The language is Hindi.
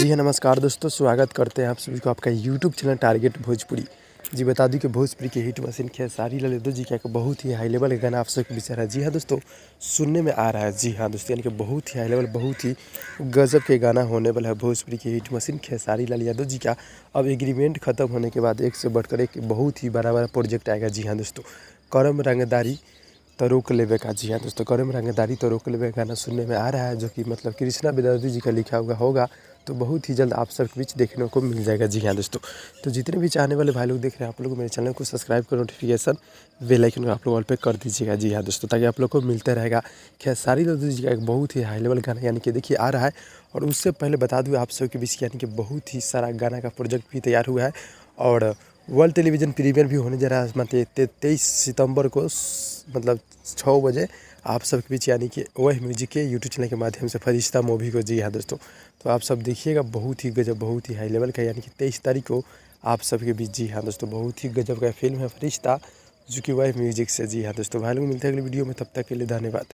जी हाँ, नमस्कार दोस्तों, स्वागत करते हैं आप सभी को आपका यूट्यूब चैनल टारगेट भोजपुरी। जी बता दूं कि भोजपुरी के हिट मशीन खेसारी लाल यादव जी का एक बहुत ही हाई लेवल का गाना आप सबके बीच आ रहा है। जी हाँ दोस्तों, सुनने में आ रहा है। जी हाँ दोस्तों, यानी कि बहुत ही हाई लेवल, बहुत ही गजब के गाना होने वाला है भोजपुरी के हिट मशीन खेसारी लाल यादव जी का। अब एग्रीमेंट खत्म होने के बाद एक से बढ़कर एक बहुत ही बड़ा प्रोजेक्ट आएगा। जी हाँ दोस्तों, करम रंगदारी तो रोक लेवे का। जी हाँ दोस्तों, करम रंगदारी तो रोक लेवे गाना सुनने में आ रहा है, जो कि मतलब कृष्णा बेदर्जी जी का लिखा हुआ होगा। तो बहुत ही जल्द आप सबके बीच देखने को मिल जाएगा। जी हाँ दोस्तों, तो जितने भी चाहने वाले भाई लोग देख रहे हैं, आप लोग मेरे चैनल को सब्सक्राइब कर नोटिफिकेशन बेल आइकन को आप लोग ऑल पे कर दीजिएगा। जी हाँ दोस्तों, ताकि आप लोग को मिलता रहेगा खेसारी लाल जी का एक बहुत ही हाई लेवल गाना, यानी कि देखिए आ रहा है। और उससे पहले बता दूँ आप सबके बीच, यानी कि बहुत ही सारा गाना का प्रोजेक्ट भी तैयार हुआ है और वर्ल्ड टेलीविज़न प्रीमियर भी होने जा रहा है। मतलब 23 सितंबर को मतलब 6 बजे आप सबके बीच, यानी कि वही म्यूजिक के यूट्यूब चैनल के माध्यम से फरिश्ता मूवी को। जी हाँ दोस्तों, तो आप सब देखिएगा, बहुत ही गजब, बहुत ही हाई लेवल का, यानी कि 23 तारीख को आप सबके बीच। जी हाँ दोस्तों, बहुत ही गजब का फिल्म है फरिश्ता, जो कि वही म्यूजिक से। जी हाँ दोस्तों, भाई लोग मिलते हैं अगली वीडियो में, तब तक के लिए धन्यवाद।